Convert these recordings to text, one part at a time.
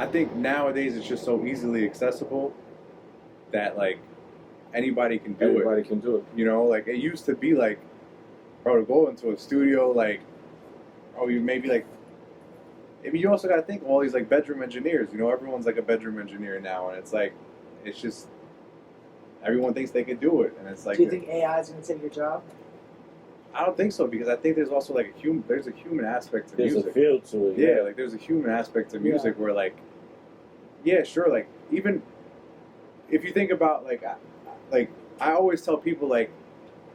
I think nowadays it's just so easily accessible that like anybody can do Everybody can do it. You know, like it used to be like, bro, to go into a studio, like, oh, you maybe like, I mean, you also got to think of all these like bedroom engineers. You know, everyone's like a bedroom engineer now, and it's like, it's just everyone thinks they can do it, and it's like. Do you think AI is going to take your job? I don't think so because I think there's also like there's a human aspect to there's music. There's a feel to it. Yeah, like there's a human aspect to music where like, yeah, sure, like even if you think about like I always tell people like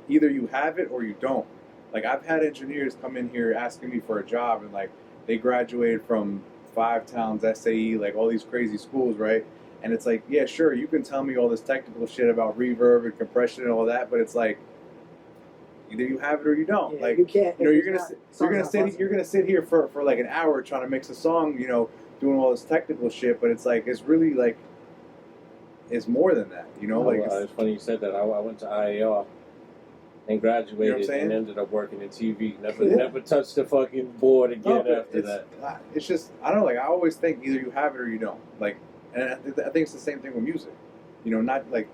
either you have it or you don't. Like I've had engineers come in here asking me for a job and like they graduated from 5 Towns, SAE, like all these crazy schools, right? And it's like, yeah, sure, you can tell me all this technical shit about reverb and compression and all that, but it's like either you have it or you don't. Yeah, like you can't. You know, you're gonna sit here for like an hour trying to mix a song, you know, doing all this technical shit, but it's like it's really like it's more than that, you know. Like it's funny you said that. I went to IAR and graduated, you know and ended up working in TV. Never touched the fucking board again after that. It's just I don't know. Like I always think either you have it or you don't. Like, and I think it's the same thing with music. You know, not like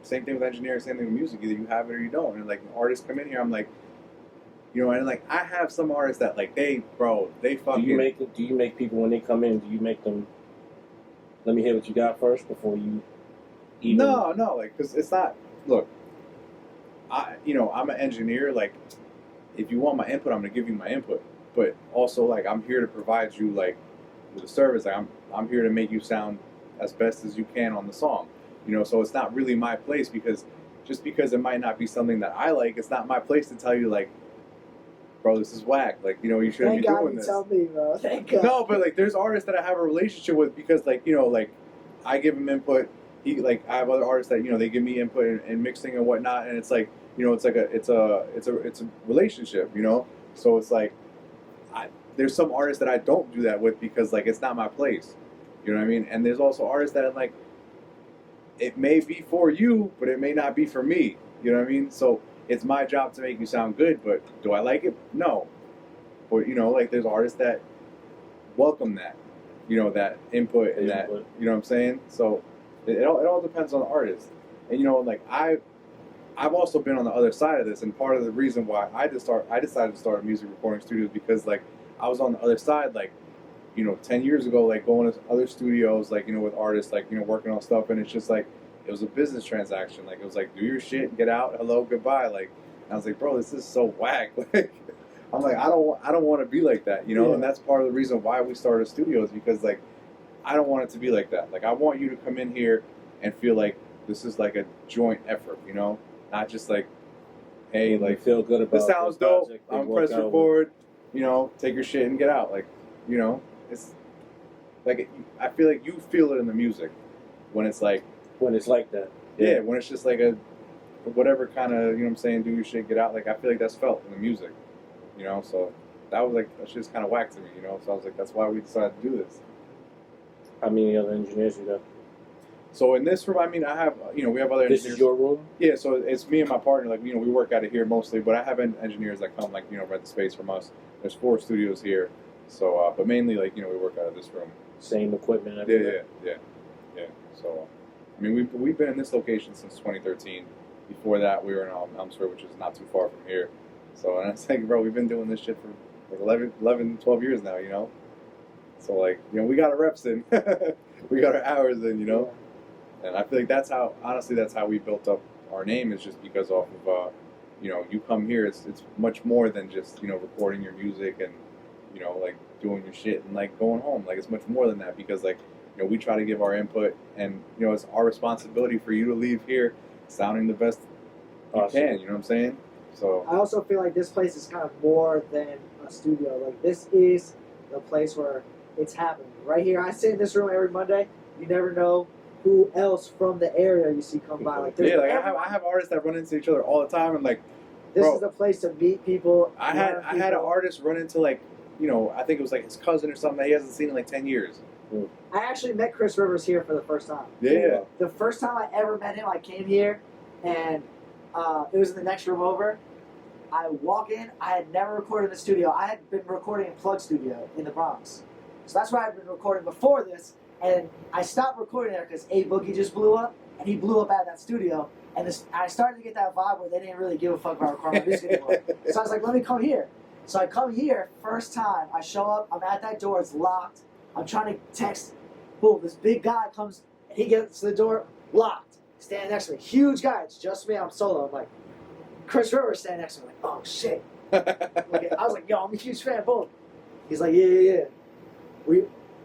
same thing with engineering, same thing with music. Either you have it or you don't. And like artists come in here, I'm like, you know, and like I have some artists that like they fucking. Do you make people when they come in? Do you make them? Let me hear what you got first before you. Even... No, like because it's not. Look, I'm an engineer. Like, if you want my input, I'm gonna give you my input. But also, like, I'm here to provide you like with a service. Like, I'm here to make you sound as best as you can on the song. You know, so it's not really my place because just because it might not be something that I like, it's not my place to tell you like, bro, this is whack. Like, you know, you shouldn't be doing this. Thank God you tell me, bro. Thank God. No, but like, there's artists that I have a relationship with because, like, you know, like, I give him input. I have other artists that you know they give me input and mixing and whatnot, and it's like, you know, it's a relationship, you know. So it's like, there's some artists that I don't do that with because like it's not my place. You know what I mean? And there's also artists that like, it may be for you, but it may not be for me. You know what I mean? So it's my job to make you sound good, but do I like it? No. But you know, like there's artists that welcome that, you know, that input and that, you know what I'm saying? So it all depends on the artist. And you know, like I've also been on the other side of this, and part of the reason why I decided to start a music recording studio is because like I was on the other side, like, you know, 10 years ago, like going to other studios, like, you know, with artists, like, you know, working on stuff, and it's just like, it was a business transaction. Like, it was like, do your shit, get out, hello, goodbye. Like, I was like, bro, this is so whack. Like, I'm like, I don't want to be like that, you know? Yeah. And that's part of the reason why we started a studio is because, like, I don't want it to be like that. Like, I want you to come in here and feel like this is like a joint effort, you know? Not just like, hey, like, feel good about this sounds dope, I'm press record, you know, take your shit and get out. Like, you know, it's like, I feel like you feel it in the music when it's like that. Yeah, when it's just like a whatever kind of, you know what I'm saying, do your shit, get out. Like, I feel like that's felt in the music, you know? So that was like, that's just kind of whack to me, you know? So I was like, that's why we decided to do this. How many other engineers you got? So in this room, I mean, I have, you know, we have other engineers. This is your room? Yeah, so it's me and my partner. Like, you know, we work out of here mostly, but I have engineers that come, like, you know, rent the space from us. There's 4 studios here. So, but mainly, like, you know, we work out of this room. Same equipment and everything? Yeah. So, I mean, we've been in this location since 2013. Before that, we were in Elmsford, which is not too far from here. So, and I was like, bro, we've been doing this shit for like 11, 12 years now, you know? So, like, you know, we got our reps in. We got our hours in, you know? And I feel like that's how we built up our name, is just because off of, you know, you come here, it's much more than just, you know, recording your music and, you know, like doing your shit and like going home. Like, it's much more than that because, like, you know, we try to give our input, and, you know, it's our responsibility for you to leave here sounding the best you can, you know what I'm saying? So I also feel like this place is kind of more than a studio. Like, this is the place where it's happening. Right here, I sit in this room every Monday. You never know who else from the area you see come by. Like, yeah, like I have artists that run into each other all the time, and like, this is the place to meet people. I had an artist run into, like, you know, I think it was like his cousin or something that he hasn't seen in like 10 years. I actually met Chris Rivers here for the first time. Yeah. The first time I ever met him, I came here, and it was in the next room over. I walk in. I had never recorded in the studio. I had been recording in Plug Studio in the Bronx. So that's why I've been recording before this. And I stopped recording there because A Boogie just blew up, and he blew up out of that studio. And I started to get that vibe where they didn't really give a fuck about recording music anymore. So I was like, let me come here. So I come here, first time. I show up, I'm at that door, it's locked. I'm trying to text. Boom, this big guy comes, and he gets to the door, locked. Standing next to me. Huge guy, it's just me, I'm solo. I'm like, Chris Rivers standing next to me. I'm like, oh shit. I was like, yo, I'm a huge fan, boom. He's like, yeah.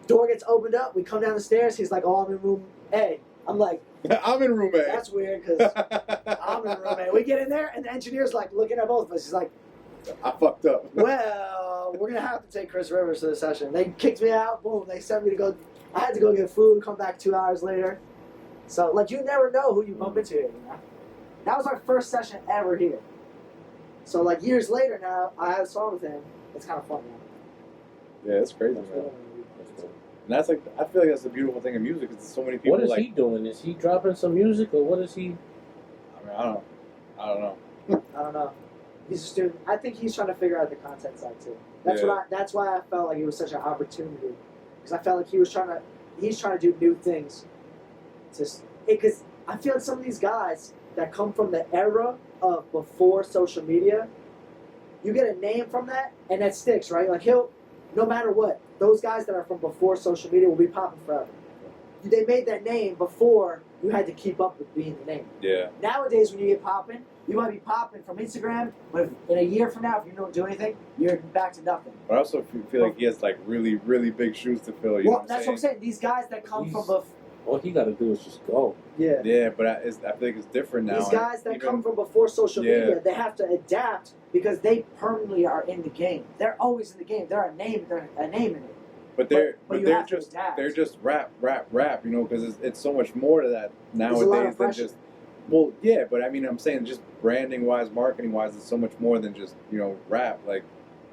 Door gets opened up, we come down the stairs, he's like, oh, I'm in room A. I'm like, I'm in room A. that's weird, because I'm in room A. We get in there, and the engineer's like looking at both of us. He's like, I fucked up. well, we're going to have to take Chris Rivers to the session. They kicked me out, boom, they sent me to go, I had to go get food, come back 2 hours later. So, like, you never know who you bump into here, you know? That was my first session ever here. So, like, years later now, I have a song with him. It's kind of fun, man. Yeah, it's crazy, man. And that's like, I feel like that's the beautiful thing of music, is so many people. What is he doing? Is he dropping some music, or what is he? I mean, I don't know. I don't know. He's a student. I think he's trying to figure out the content side too. That's why I felt like it was such an opportunity, because I felt like he's trying to do new things. Because I feel like some of these guys that come from the era of before social media, you get a name from that, and that sticks, right? Like no matter what, those guys that are from before social media will be popping forever. They made that name before you had to keep up with being the name. Yeah. Nowadays, when you get popping, you might be popping from Instagram, but in a year from now, if you don't do anything, you're back to nothing. But I also feel like he has like really, really big shoes to fill. You know what that's what I'm saying. These guys that come from before. All he got to do is just go. Yeah. Yeah, but I feel like it's different now. These guys that come from before social media, they have to adapt because they permanently are in the game. They're always in the game. They're a name in it. But they're just rap, you know, because it's so much more to that nowadays than just. Well, yeah, but I mean, I'm saying just branding wise, marketing wise, it's so much more than just, you know, rap. Like,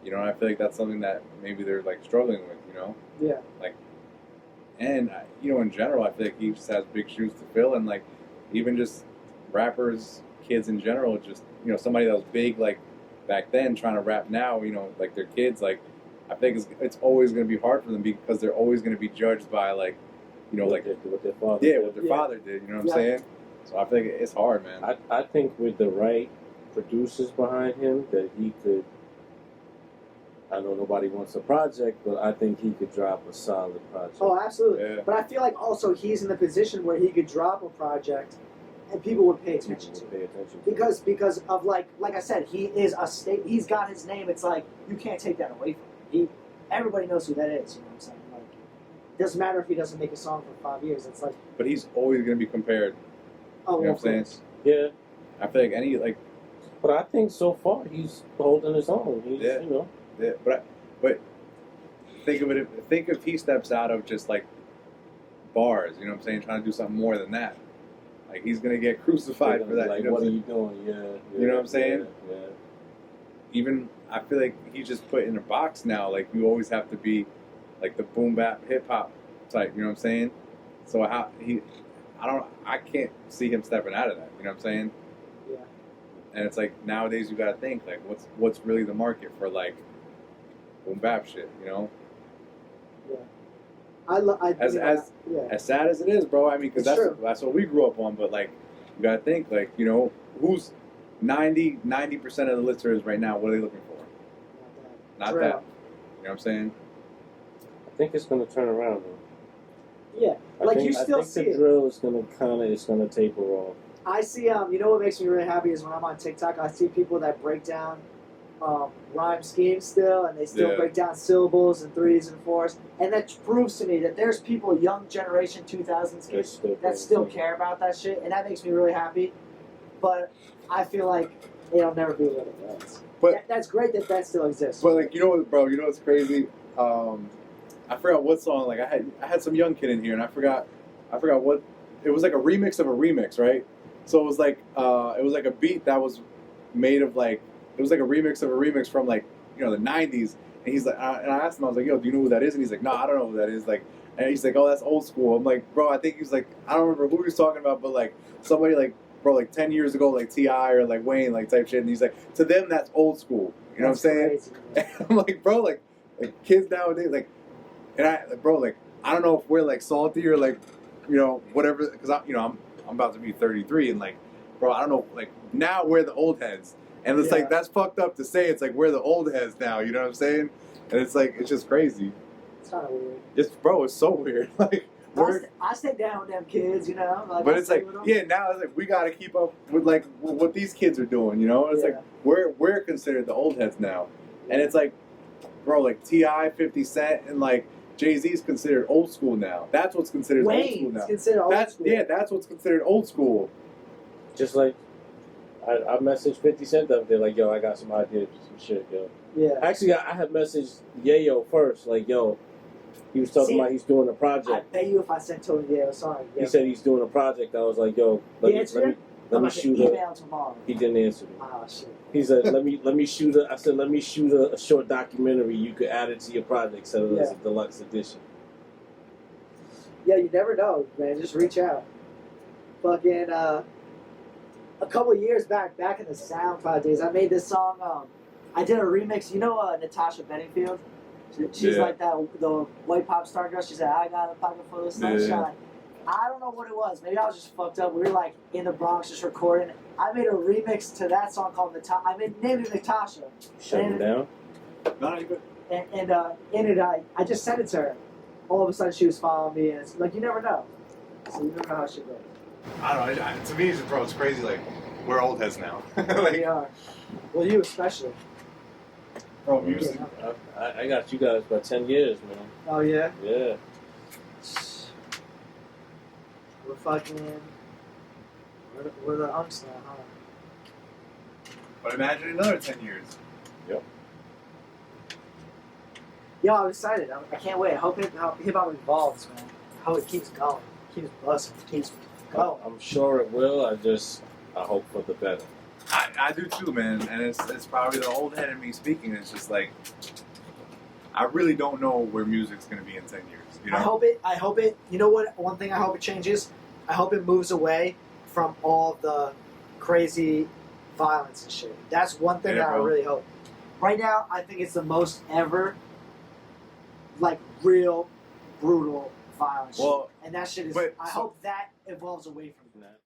you know, and I feel like that's something that maybe they're like struggling with, you know. Yeah. Like, and you know, in general, I feel like he just has big shoes to fill, and like, even just rappers, kids in general, just, you know, somebody that was big like back then trying to rap now, you know, like their kids, like. I think it's always going to be hard for them because they're always going to be judged by, like, you know, like what their father did. what their father did. You know what I'm saying? So I think it's hard, man. I think with the right producers behind him, that he could. I know nobody wants a project, but I think he could drop a solid project. Oh, absolutely. Yeah. But I feel like also he's in the position where he could drop a project and people would pay attention to it. Because of like I said, he is he's got his name. It's like you can't take that away from him. Everybody knows who that is, you know what I'm saying? Like, it doesn't matter if he doesn't make a song for 5 years. It's like, but he's always going to be compared. Oh, you know what I'm saying? Yeah. I feel like but I think so far he's holding his own. He's, you know. Yeah, but think of it. Think if he steps out of just like bars, you know what I'm saying, trying to do something more than that. Like, he's going to get crucified for that. Like, you know what are you doing? Yeah. You know what I'm saying? Yeah. Even I feel like he's just put in a box now. Like, you always have to be like the boom bap hip hop type. You know what I'm saying? So I can't see him stepping out of that. You know what I'm saying? Yeah. And it's like nowadays you gotta think like what's really the market for like boom bap shit. You know? Yeah. As sad as it is, bro. I mean, because that's what we grew up on. But like, you gotta think like, you know, who's 90% of the listeners right now, what are they looking for? Not that. You know what I'm saying? I think it's going to turn around, though. Yeah. I think the drill is going to taper off. I see, you know what makes me really happy is when I'm on TikTok, I see people that break down rhyme schemes still, and they still break down syllables and 3s and 4s. And that proves to me that there's people, young generation 2000s kids, that still care about that shit. And that makes me really happy. But I feel like it'll never be what it was. But that's great that still exists. But like, you know what, bro? You know what's crazy? I forgot what song. Like, I had some young kid in here, and I forgot what. It was like a remix of a remix, right? So it was like a beat that was made of like, it was like a remix of a remix from like, you know, the '90s. And he's like, and I asked him, I was like, yo, do you know who that is? And he's like, no, I don't know who that is. Like, and he's like, oh, that's old school. I'm like, bro, I think he's like, I don't remember who he was talking about, but like somebody like, bro, like 10 years ago, like T.I. or like Wayne, like type shit. And he's like, to them, that's old school. You know what I'm saying? I'm like, bro, like kids nowadays, like, And bro, like I don't know if we're like salty or like, you know, whatever. Because I'm about to be 33, and like, bro, I don't know. Like now we're the old heads, and it's Yeah. like that's fucked up to say. It's like we're the old heads now. You know what I'm saying? And it's like it's just crazy. It's kind of weird. It's so weird. Like we're. I stay down with them kids, you know. Like, But I it's stay like, with them. yeah, now it's like we gotta keep up with like what these kids are doing, you know. It's Yeah. like we're considered the old heads now, and it's like, bro, like Ti, 50 Cent, and like Jay-Z's considered old school now. That's what's considered old school Wayne's now. considered old school. Yeah, that's what's considered old school. Just like I messaged 50 Cent the other day, like, yo, I got some ideas for some shit, yo. Yeah. Actually, I had messaged Yayo first, like, yo, he was talking about he's doing a I project. bet you if I sent Tony a song, He said he's doing a project. I was like, yo, let me shoot a. email tomorrow. He didn't answer me. Oh shit. He said, let me shoot a. I said, let me shoot a short documentary. You could add it to your project, so it was a deluxe edition. Yeah, you never know, man. Just reach out. Fucking a couple years back in the SoundCloud days, I made this song. I did a remix. You know, Natasha Bedingfield. She's like that the white pop star girl. She said, "I got a pocket full of sunshine." Yeah. I don't know what it was. Maybe I was just fucked up. We were like in the Bronx just recording. I made a remix to that song called Natasha. Named it Natasha. Shut him down. No, you good. And in it, I just sent it to her. All of a sudden, she was following me, and it's like you never know. So you never know how shit goes. I don't know. To me, it's just, bro, it's crazy. Like we're old heads now. We Like, are. Well, you especially. bro, music. I got you guys by 10 years, man. Oh yeah. Yeah. We're fucking. We're the unks now, huh? But imagine another 10 years. Yo, I'm excited. I can't wait. I hope hip hop evolves, man. I hope it keeps going, keeps busting, keeps going. I'm sure it will. I hope for the better. I do too, man. And it's probably the old head in me speaking. It's just like I really don't know where music's gonna be in 10 years. You know? I hope it. You know what? One thing I hope it changes. I hope it moves away from all the crazy violence and shit. That's one thing that I really hope. Right now, I think it's the most ever, like, real, brutal violence. Well, shit. And that shit is. but- I hope that evolves away from that.